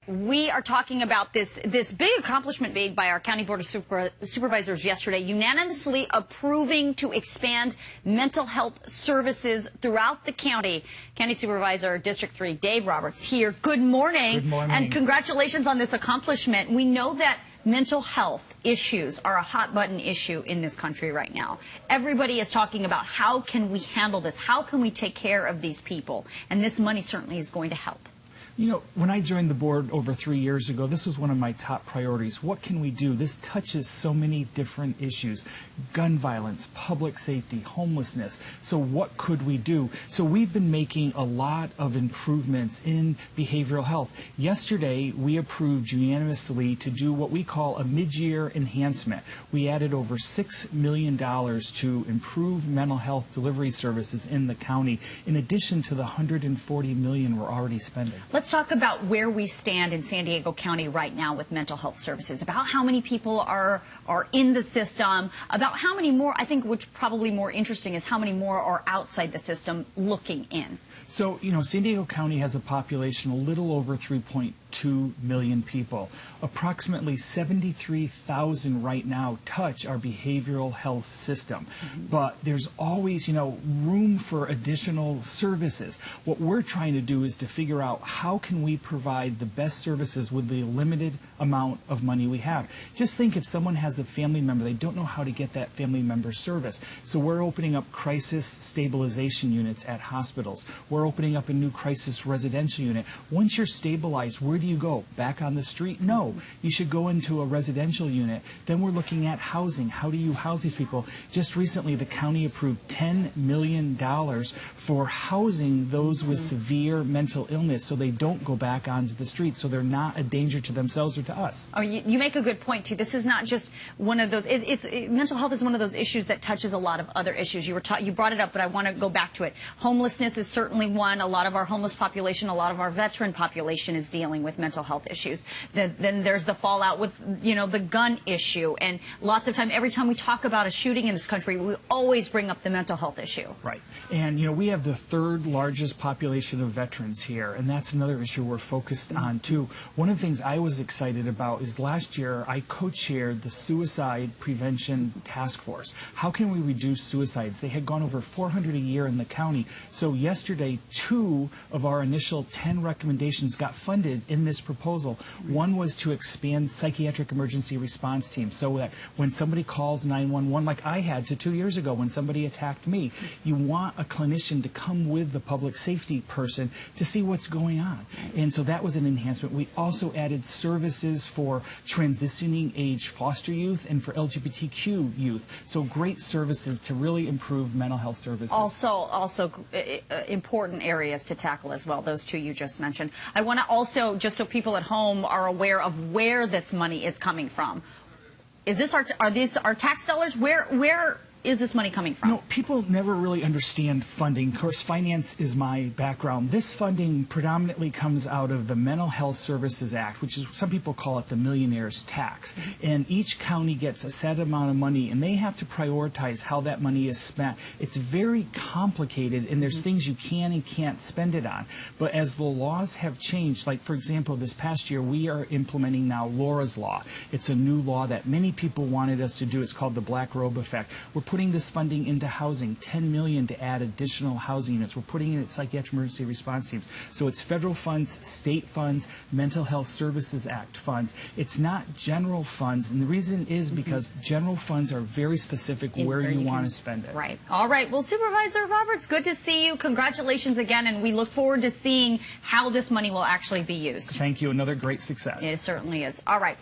We are talking about this big accomplishment made by our County Board of Supervisors yesterday, unanimously approving to expand mental health services throughout the county. County Supervisor District 3 Dave Roberts here. Good morning. Good morning. And congratulations on this accomplishment. We know that mental health issues are a hot button issue in this country right now. Everybody is talking about how can we handle this? How can we take care of these people? And this money certainly is going to help. You know, when I joined the board over 3 years ago, this was one of my top priorities. What can we do? This touches so many different issues. Gun violence, public safety, homelessness. So what could we do? So we've been making a lot of improvements in behavioral health. Yesterday, we approved unanimously to do what we call a mid-year enhancement. We added over $6 million to improve mental health delivery services in the county, in addition to the $140 million we're already spending. Let's talk about where we stand in San Diego County right now with mental health services, about how many people are in the system, about how many more, I think what's probably more interesting is how many more are outside the system looking in. So, you know, San Diego County has a population a little over 3.2 million people. Approximately 73,000 right now touch our behavioral health system. But there's always, you know, room for additional services. What we're trying to do is to figure out how can we provide the best services with the limited amount of money we have. Just think if someone has a family member, they don't know how to get that family member service. So we're opening up crisis stabilization units at hospitals. We're opening up a new crisis residential unit. Once you're stabilized, where do you go? Back on the street? No. You should go into a residential unit. Then we're looking at housing. How do you house these people? Just recently, the county approved $10 million for housing those with severe mental illness so they don't go back onto the street, so they're not a danger to themselves or to us. Oh, you make a good point, too. This is not just one of those, mental health is one of those issues that touches a lot of other issues. You brought it up, but I want to go back to it. Homelessness is certainly one. A lot of our homeless population, a lot of our veteran population is dealing with mental health issues. Then there's the fallout with, you know, the gun issue. And lots of time, every time we talk about a shooting in this country, we always bring up the mental health issue. Right. And, you know, we have the third largest population of veterans here, and that's another issue we're focused on, too. One of the things I was excited about is last year I co-chaired the Suicide Prevention Task Force. How can we reduce suicides? They had gone over 400 a year in the county. So yesterday, 2 of our initial 10 recommendations got funded in this proposal. One was to expand psychiatric emergency response teams so that when somebody calls 911, like I had to 2 years ago when somebody attacked me, you want a clinician to come with the public safety person to see what's going on. And so that was an enhancement. We also added services for transitioning age foster youth and for LGBTQ youth. So great services to really improve mental health services. Also important areas to tackle as well, those 2 you just mentioned. I want to also, just so people at home are aware of where this money is coming from. Is this are these our tax dollars? Where is this money coming from? No, people never really understand funding. Of course, finance is my background. This funding predominantly comes out of the Mental Health Services Act, which is, some people call it the millionaire's tax. And each county gets a set amount of money, and they have to prioritize how that money is spent. It's very complicated, and there's things you can and can't spend it on. But as the laws have changed, like, for example, this past year, we are implementing now Laura's Law. It's a new law that many people wanted us to do. It's called the Black Robe Effect. We're putting this funding into housing, $10 million to add additional housing units. We're putting it in psychiatric emergency response teams. So it's federal funds, state funds, Mental Health Services Act funds. It's not general funds, and the reason is because general funds are very specific where you want to spend it. Right. All right. Well, Supervisor Roberts, good to see you. Congratulations again, and we look forward to seeing how this money will actually be used. Thank you. Another great success. It certainly is. All right.